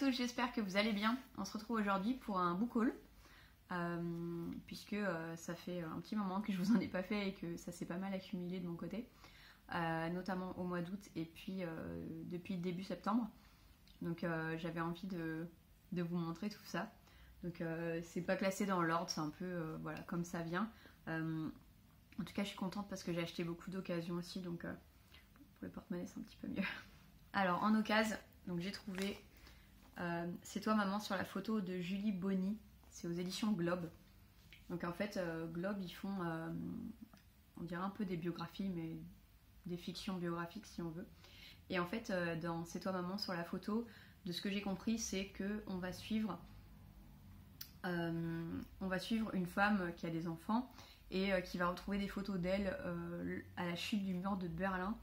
tous, j'espère que vous allez bien. On se retrouve aujourd'hui pour un book haul, puisque ça fait un petit moment que je vous en ai pas fait et que ça s'est pas mal accumulé de mon côté, notamment au mois d'août et puis depuis début septembre. Donc j'avais envie de vous montrer tout ça. Donc c'est pas classé dans l'ordre, c'est un peu voilà, comme ça vient. En tout cas je suis contente parce que j'ai acheté beaucoup d'occasions aussi, donc pour les porte-monnaies c'est un petit peu mieux. Alors en occasion, donc j'ai trouvé C'est toi maman sur la photo de Julie Bonny, c'est aux éditions Globe. Donc en fait Globe ils font on dirait un peu des biographies, mais des fictions biographiques si on veut. Et en fait dans C'est toi maman sur la photo, de ce que j'ai compris, c'est que on va suivre une femme qui a des enfants et qui va retrouver des photos d'elle à la chute du mur de Berlin.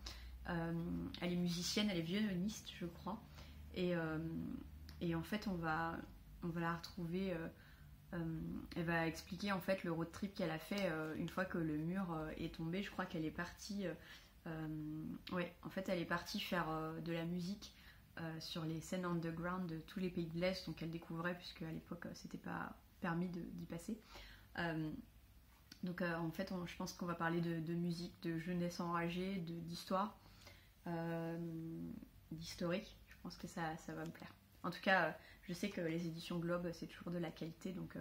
Elle est musicienne, elle est violoniste je crois, et en fait on va la retrouver. Elle va expliquer en fait le road trip qu'elle a fait une fois que le mur est tombé. Je crois qu'elle est partie ouais, en fait elle est partie faire de la musique sur les scènes underground de tous les pays de l'Est, donc elle découvrait, puisque à l'époque c'était pas permis d'y passer. Donc en fait je pense qu'on va parler de musique, de jeunesse enragée, d'histoire, d'historique. Je pense que ça va me plaire. En tout cas je sais que les éditions Globe c'est toujours de la qualité, donc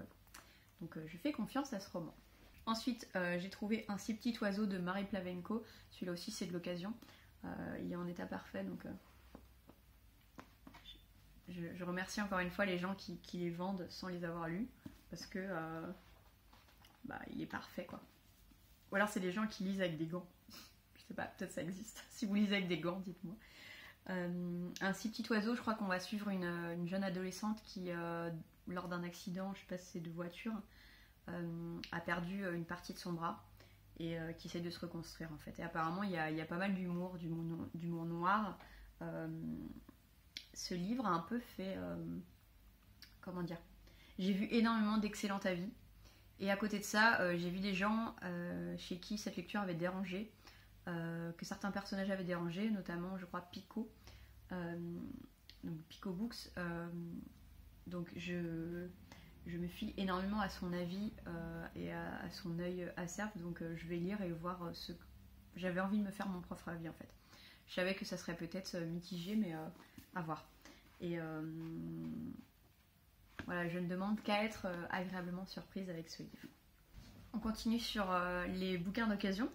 je fais confiance à ce roman. Ensuite j'ai trouvé Un si petit oiseau de Marie Plavenko. Celui-là aussi c'est de l'occasion, il est en état parfait, donc je remercie encore une fois les gens qui les vendent sans les avoir lus, parce que bah, il est parfait quoi. Ou alors c'est des gens qui lisent avec des gants. Je sais pas, peut-être ça existe. Si vous lisez avec des gants, dites-moi. Un si petit oiseau, je crois qu'on va suivre une jeune adolescente qui, lors d'un accident, je sais pas si c'est de voiture, a perdu une partie de son bras et qui essaye de se reconstruire en fait. Et apparemment il y a pas mal d'humour, d'humour noir. Ce livre a un peu fait comment dire, j'ai vu énormément d'excellents avis, et à côté de ça j'ai vu des gens chez qui cette lecture avait dérangé, que certains personnages avaient dérangé, notamment je crois Pico, donc Pico Books, donc je me fie énormément à son avis et à son œil acerbe, donc je vais lire et voir ce que j'avais envie de me faire mon propre avis en fait. Je savais que ça serait peut-être mitigé, mais à voir. Et voilà, je ne demande qu'à être agréablement surprise avec ce livre. On continue sur les bouquins d'occasion,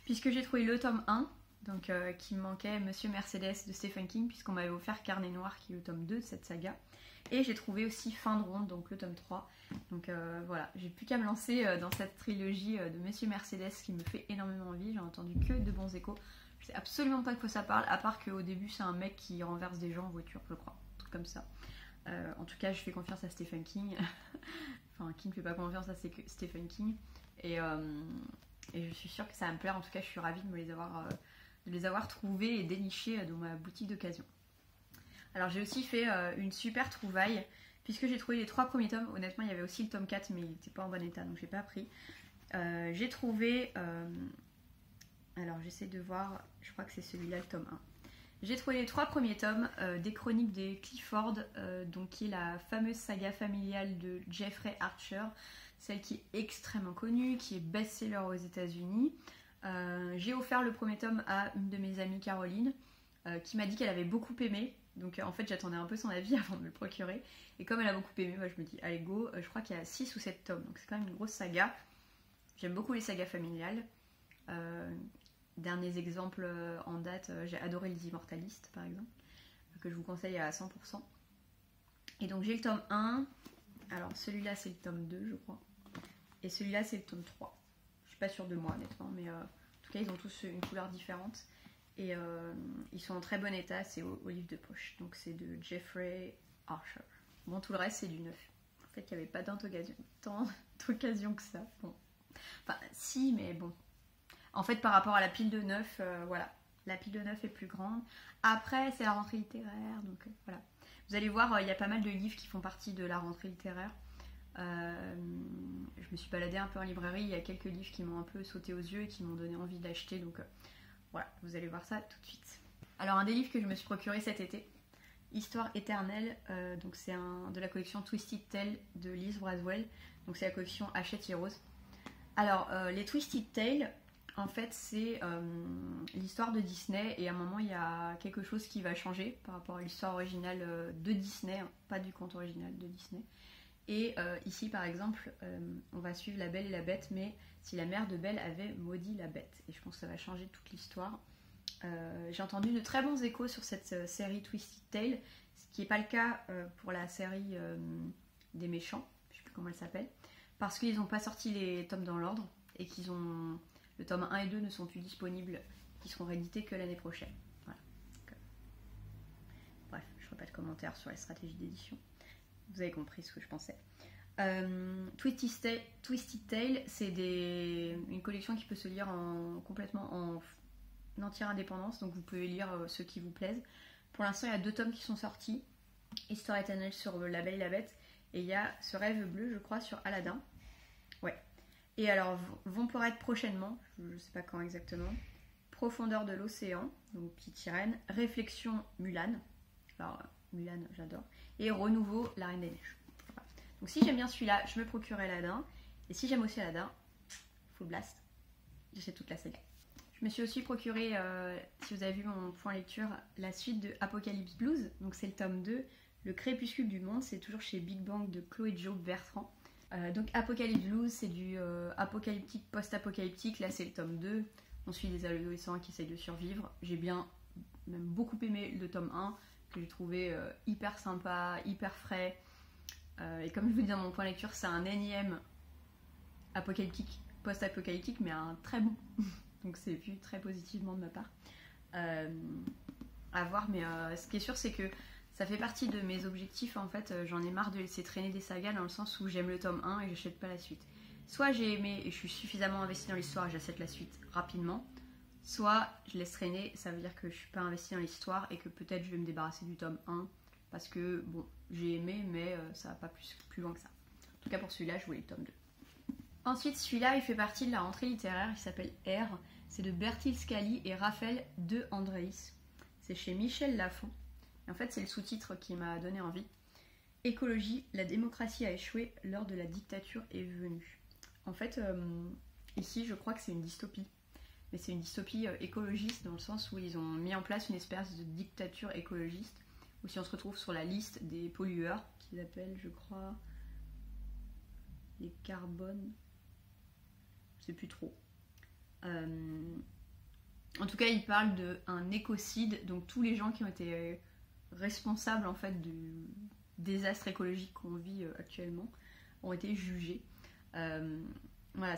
puisque j'ai trouvé le tome 1, donc, qui me manquait, Monsieur Mercedes de Stephen King, puisqu'on m'avait offert Carnet Noir, qui est le tome 2 de cette saga. Et j'ai trouvé aussi Fin de ronde, donc le tome 3. Donc voilà, j'ai plus qu'à me lancer dans cette trilogie de Monsieur Mercedes qui me fait énormément envie. J'ai entendu que de bons échos. Je sais absolument pas de quoi ça parle, à part qu'au début c'est un mec qui renverse des gens en voiture, je crois. Un truc comme ça. En tout cas, je fais confiance à Stephen King. Enfin, King ne fait pas confiance à Stephen King. Et je suis sûre que ça va me plaire. En tout cas, je suis ravie de les avoir trouvés et dénichés dans ma boutique d'occasion. Alors, j'ai aussi fait une super trouvaille, puisque j'ai trouvé les 3 premiers tomes. Honnêtement, il y avait aussi le tome 4, mais il n'était pas en bon état, donc j'ai pas pris. J'ai trouvé... alors, j'essaie de voir... Je crois que c'est celui-là, le tome 1. J'ai trouvé les 3 premiers tomes des Chroniques des Clifford, donc qui est la fameuse saga familiale de Jeffrey Archer, celle qui est extrêmement connue, qui est best-seller aux États-Unis. J'ai offert le premier tome à une de mes amies, Caroline, qui m'a dit qu'elle avait beaucoup aimé. Donc en fait j'attendais un peu son avis avant de me le procurer. Et comme elle a beaucoup aimé, moi je me dis allez go, je crois qu'il y a 6 ou 7 tomes, donc c'est quand même une grosse saga. J'aime beaucoup les sagas familiales. Derniers exemples en date, j'ai adoré Les Immortalistes par exemple, que je vous conseille à 100%. Et donc j'ai le tome 1, alors celui-là c'est le tome 2 je crois, et celui-là c'est le tome 3. Je suis pas sûre de moi honnêtement, mais en tout cas ils ont tous une couleur différente, et ils sont en très bon état, c'est au livre de poche, donc c'est de Jeffrey Archer. Bon, tout le reste c'est du neuf. En fait il n'y avait pas tant d'occasion que ça, bon. Enfin si, mais bon. En fait, par rapport à la pile de neuf, voilà, la pile de neuf est plus grande. Après, c'est la rentrée littéraire, donc voilà. Vous allez voir, il y a pas mal de livres qui font partie de la rentrée littéraire. Je me suis baladée un peu en librairie, il y a quelques livres qui m'ont un peu sauté aux yeux et qui m'ont donné envie d'acheter, donc voilà, vous allez voir ça tout de suite. Alors, un des livres que je me suis procuré cet été, Histoire éternelle, donc c'est de la collection Twisted Tale de Liz Braswell, donc c'est la collection Hachette Heroes. Alors les Twisted Tale, en fait c'est l'histoire de Disney, et à un moment il y a quelque chose qui va changer par rapport à l'histoire originale de Disney, hein, pas du conte original de Disney. Et ici par exemple on va suivre la Belle et la Bête, mais si la mère de Belle avait maudit la Bête, et je pense que ça va changer toute l'histoire. J'ai entendu de très bons échos sur cette série Twisted Tale, ce qui n'est pas le cas pour la série des méchants, je ne sais plus comment elle s'appelle, parce qu'ils n'ont pas sorti les tomes dans l'ordre, et qu'ils ont le tome 1 et 2 ne sont plus disponibles, qui seront réédités que l'année prochaine. Voilà. Donc, bref, je ne ferai pas de commentaires sur la stratégie d'édition, vous avez compris ce que je pensais. Twisted Tale, c'est une collection qui peut se lire complètement en entière indépendance, donc vous pouvez lire ceux qui vous plaisent. Pour l'instant il y a 2 tomes qui sont sortis, Histoire éternelle sur La Belle et la Bête, et il y a Ce rêve bleu je crois sur Aladdin. Ouais. Et alors vont paraître prochainement, je sais pas quand exactement, Profondeur de l'océan, donc Petite Sirène, Réflexion Mulan, alors Mulan j'adore, et Renouveau La Reine des Neiges. Voilà. Donc si j'aime bien celui-là, je me procure Aladdin, et si j'aime aussi Aladdin, Full Blast, j'achète toute la saga. Je me suis aussi procuré, si vous avez vu mon point lecture, la suite de Apocalypse Blues. Donc c'est le tome 2, Le crépuscule du monde. C'est toujours chez Big Bang de Chloé Joe Bertrand. Donc Apocalypse Blues, c'est du apocalyptique, post-apocalyptique. Là c'est le tome 2. On suit des adolescents qui essayent de survivre. J'ai même beaucoup aimé le tome 1, que j'ai trouvé hyper sympa, hyper frais. Et comme je vous dis dans mon point lecture, c'est un énième apocalyptique, post-apocalyptique, mais un très bon. Donc c'est vu très positivement de ma part. À voir, mais ce qui est sûr c'est que ça fait partie de mes objectifs en fait. J'en ai marre de laisser traîner des sagas, dans le sens où j'aime le tome 1 et j'achète pas la suite. Soit j'ai aimé et je suis suffisamment investie dans l'histoire et j'achète la suite rapidement, soit je laisse traîner, ça veut dire que je suis pas investie dans l'histoire et que peut-être je vais me débarrasser du tome 1 parce que bon, j'ai aimé mais ça va pas plus loin que ça. En tout cas pour celui-là je voulais le tome 2. Ensuite, celui-là, il fait partie de la rentrée littéraire, il s'appelle R. C'est de Bertil Scali et Raphaël de Andréis. C'est chez Michel Lafon. Et en fait, c'est le sous-titre qui m'a donné envie. Écologie, la démocratie a échoué, l'heure de la dictature est venue. En fait, ici, je crois que c'est une dystopie. Mais c'est une dystopie écologiste, dans le sens où ils ont mis en place une espèce de dictature écologiste, où si on se retrouve sur la liste des pollueurs, qu'ils appellent, je crois, les carbones... je sais plus trop. En tout cas, il parle d'un écocide, donc tous les gens qui ont été responsables en fait du désastre écologique qu'on vit actuellement ont été jugés. Voilà,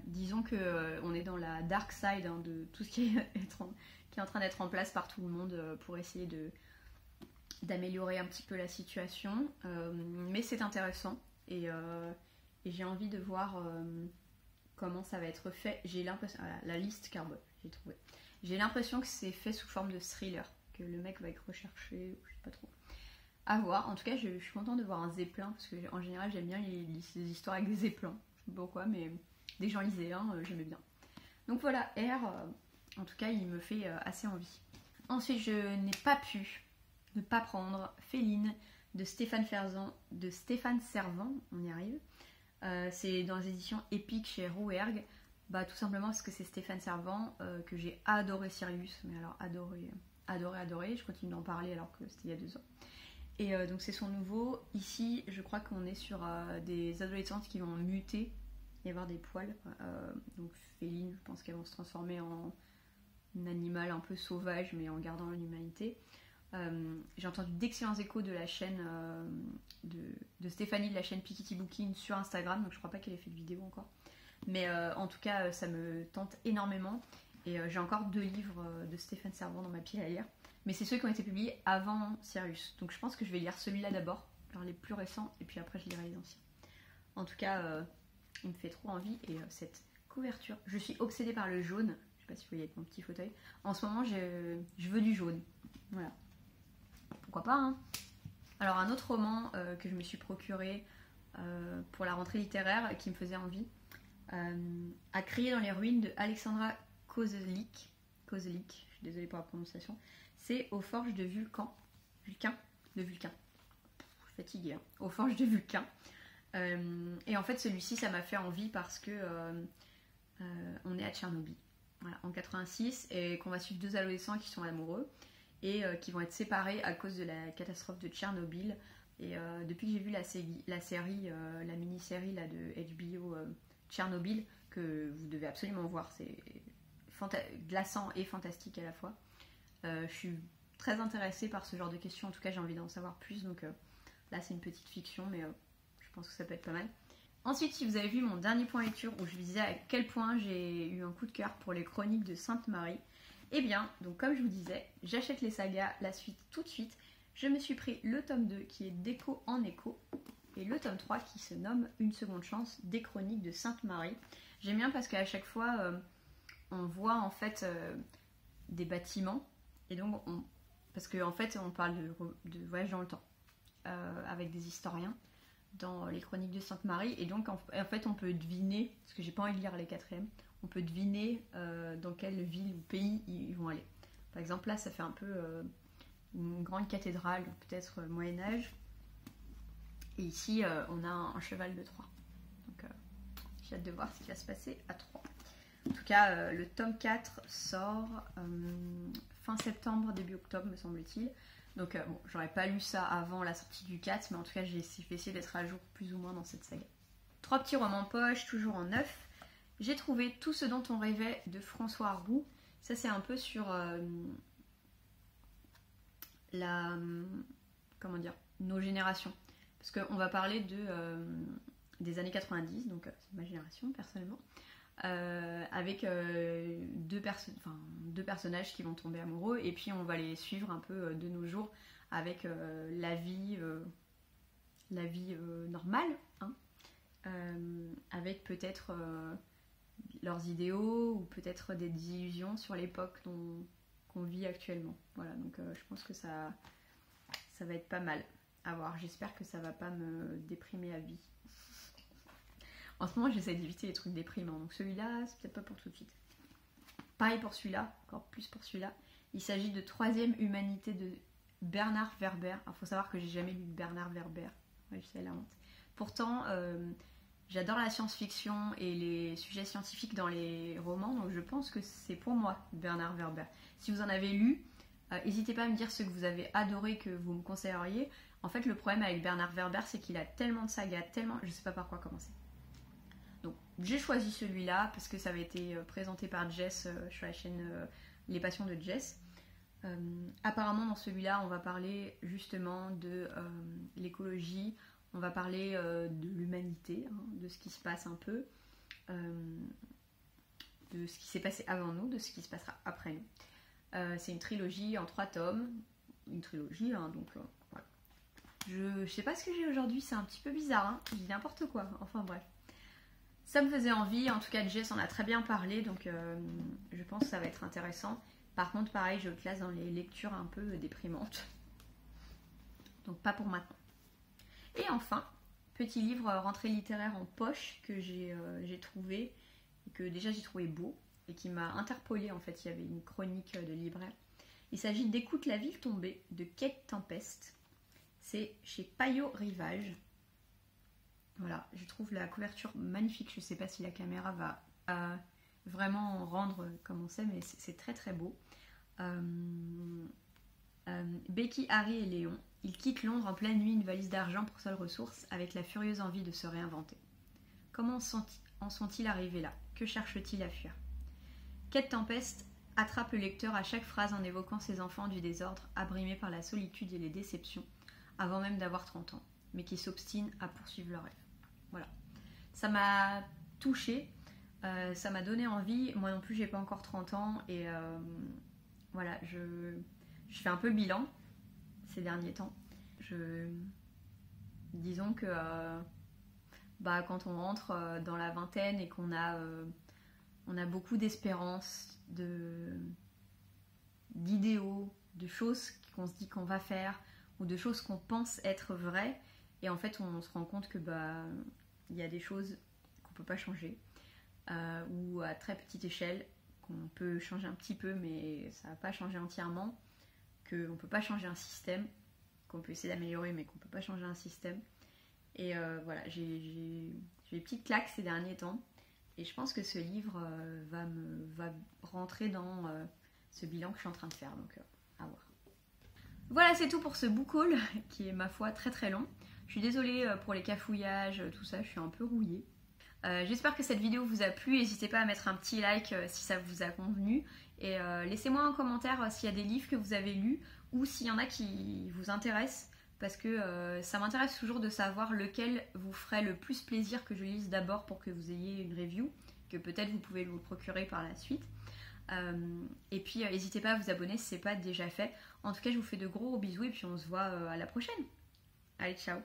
disons que on est dans la dark side hein, de tout ce qui est en train d'être en place par tout le monde pour essayer d'améliorer un petit peu la situation. Mais c'est intéressant et j'ai envie de voir comment ça va être fait. J'ai l'impression, voilà, la liste carbone, j'ai trouvé. J'ai l'impression que c'est fait sous forme de thriller, que le mec va être recherché, je sais pas trop. À voir. En tout cas, je suis contente de voir un zeppelin, parce que en général, j'aime bien les histoires avec des zeppelins. Je sais pas pourquoi, mais dès que j'en lisais un, j'aimais bien. Donc voilà, R, en tout cas, il me fait assez envie. Ensuite, je n'ai pas pu ne pas prendre Féline de Stéphane Servan, on y arrive. C'est dans les éditions épiques chez Rouergue, tout simplement parce que c'est Stéphane Servan, que j'ai adoré Sirius, mais alors adoré, je continue d'en parler alors que c'était il y a 2 ans. Et donc c'est son nouveau. Ici, je crois qu'on est sur des adolescentes qui vont muter et avoir des poils. Donc Féline, je pense qu'elles vont se transformer en un animal un peu sauvage, mais en gardant l'humanité. J'ai entendu d'excellents échos de la chaîne de Stéphanie de la chaîne Pikiti Booking sur Instagram, donc je crois pas qu'elle ait fait de vidéo encore. Mais en tout cas, ça me tente énormément. Et j'ai encore 2 livres de Stéphane Servan dans ma pile à lire. Mais c'est ceux qui ont été publiés avant Sirius. Donc je pense que je vais lire celui-là d'abord, alors les plus récents, et puis après je lirai les anciens. En tout cas, il me fait trop envie. Et cette couverture, je suis obsédée par le jaune. Je sais pas si vous voyez avec mon petit fauteuil. En ce moment, je veux du jaune. Voilà. Pourquoi pas, hein. Alors un autre roman que je me suis procuré pour la rentrée littéraire qui me faisait envie, À crier dans les ruines de Alexandra Kozelik, je suis désolée pour la prononciation, c'est Aux forges de Vulcan. Vulcain, de Vulcain. Je suis fatiguée, hein. Aux forges de Vulcain. Et en fait, celui-ci, ça m'a fait envie parce que on est à Tchernobyl, voilà, en 86, et qu'on va suivre deux adolescents qui sont amoureux et qui vont être séparés à cause de la catastrophe de Tchernobyl. Et depuis que j'ai vu la série, la mini-série là, de HBO Tchernobyl, que vous devez absolument voir, c'est glaçant et fantastique à la fois. Je suis très intéressée par ce genre de questions, en tout cas j'ai envie d'en savoir plus, donc là c'est une petite fiction, mais je pense que ça peut être pas mal. Ensuite, si vous avez vu mon dernier point lecture où je vous disais à quel point j'ai eu un coup de cœur pour les chroniques de Sainte Marie, eh bien, donc comme je vous disais, j'achète les sagas, la suite tout de suite. Je me suis pris le tome 2 qui est d'écho en écho et le tome 3 qui se nomme Une seconde chance des chroniques de Sainte Marie. J'aime bien parce qu'à chaque fois on voit en fait des bâtiments et donc parce qu'en fait on parle de voyage dans le temps avec des historiens dans les chroniques de Sainte Marie et donc en fait on peut deviner, parce que j'ai pas envie de lire les quatrièmes, on peut deviner dans quelle ville ou pays ils vont aller. Par exemple là ça fait un peu une grande cathédrale, peut-être Moyen-Âge. Et ici, on a un cheval de Troie. Donc, j'ai hâte de voir ce qui va se passer à Troie. En tout cas, le tome 4 sort fin septembre, début octobre, me semble-t-il. Donc, bon, j'aurais pas lu ça avant la sortie du 4, mais en tout cas, j'ai essayé d'être à jour plus ou moins dans cette saga. 3 petits romans poche, toujours en neuf. J'ai trouvé Tout ce dont on rêvait de François Roux. Ça, c'est un peu sur nos générations, parce qu'on va parler des années 90, donc c'est ma génération personnellement, avec deux personnages qui vont tomber amoureux et puis on va les suivre un peu de nos jours avec la vie normale, hein, avec peut-être leurs idéaux ou peut-être des illusions sur l'époque qu'on vit actuellement. Voilà, donc je pense que ça va être pas mal à voir. J'espère que ça va pas me déprimer à vie. En ce moment, j'essaie d'éviter les trucs déprimants, donc celui-là, c'est peut-être pas pour tout de suite. Pareil pour celui-là, encore plus pour celui-là. Il s'agit de Troisième Humanité de Bernard Werber. Alors, faut savoir que j'ai jamais lu Bernard Werber. Ouais, je sais, la honte. Pourtant, j'adore la science-fiction et les sujets scientifiques dans les romans, donc je pense que c'est pour moi, Bernard Werber. Si vous en avez lu, n'hésitez pas à me dire ce que vous avez adoré, que vous me conseilleriez. En fait, le problème avec Bernard Werber, c'est qu'il a tellement de sagas, je sais pas par quoi commencer. Donc, j'ai choisi celui-là parce que ça avait été présenté par Jess sur la chaîne Les Passions de Jess. Apparemment, dans celui-là, on va parler justement de l'écologie, on va parler de l'humanité, hein, de ce qui se passe un peu, de ce qui s'est passé avant nous, de ce qui se passera après nous. C'est une trilogie en 3 tomes, une trilogie, hein, donc voilà. Je sais pas ce que j'ai aujourd'hui, c'est un petit peu bizarre, hein, je dis n'importe quoi, enfin bref. Ça me faisait envie, en tout cas Jess en a très bien parlé, donc je pense que ça va être intéressant. Par contre, pareil, je le classe dans les lectures un peu déprimantes, donc pas pour maintenant. Et enfin, petit livre rentrée littéraire en poche que j'ai trouvé, et que déjà j'ai trouvé beau, et qui m'a interpellée, en fait, il y avait une chronique de libraire. Il s'agit d'Écoute la ville tombée de Kate Tempest. C'est chez Payot Rivage. Voilà, je trouve la couverture magnifique. Je ne sais pas si la caméra va vraiment rendre comme on sait, mais c'est très très beau. Becky, Harry et Léon, ils quittent Londres en pleine nuit, une valise d'argent pour seule ressource, avec la furieuse envie de se réinventer. Comment en sont-ils arrivés là? Que cherchent-ils à fuir? Kate Tempest attrape le lecteur à chaque phrase en évoquant ses enfants du désordre, abrimés par la solitude et les déceptions, avant même d'avoir 30 ans, mais qui s'obstinent à poursuivre leurs rêves. Voilà. Ça m'a touchée, ça m'a donné envie. Moi non plus, j'ai pas encore 30 ans et voilà, je fais un peu bilan ces derniers temps. Disons que quand on rentre dans la vingtaine et qu'on a beaucoup d'espérance, d'idéaux, de choses qu'on se dit qu'on va faire ou de choses qu'on pense être vraies, et en fait on se rend compte que il y a des choses qu'on peut pas changer ou à très petite échelle qu'on peut changer un petit peu mais ça va pas changer entièrement, qu'on peut pas changer un système. qu'on peut essayer d'améliorer mais qu'on peut pas changer un système. Et voilà, j'ai eu des petites claques ces derniers temps. Et je pense que ce livre va rentrer dans ce bilan que je suis en train de faire. Donc à voir. Voilà, c'est tout pour ce book haul qui est ma foi très très long. Je suis désolée pour les cafouillages, tout ça, je suis un peu rouillée. J'espère que cette vidéo vous a plu, n'hésitez pas à mettre un petit like si ça vous a convenu et laissez-moi un commentaire s'il y a des livres que vous avez lus ou s'il y en a qui vous intéressent parce que ça m'intéresse toujours de savoir lequel vous ferait le plus plaisir que je lise d'abord pour que vous ayez une review, que peut-être vous pouvez vous procurer par la suite. Et puis n'hésitez pas à vous abonner si ce n'est pas déjà fait. En tout cas, je vous fais de gros bisous et puis on se voit à la prochaine. Allez, ciao!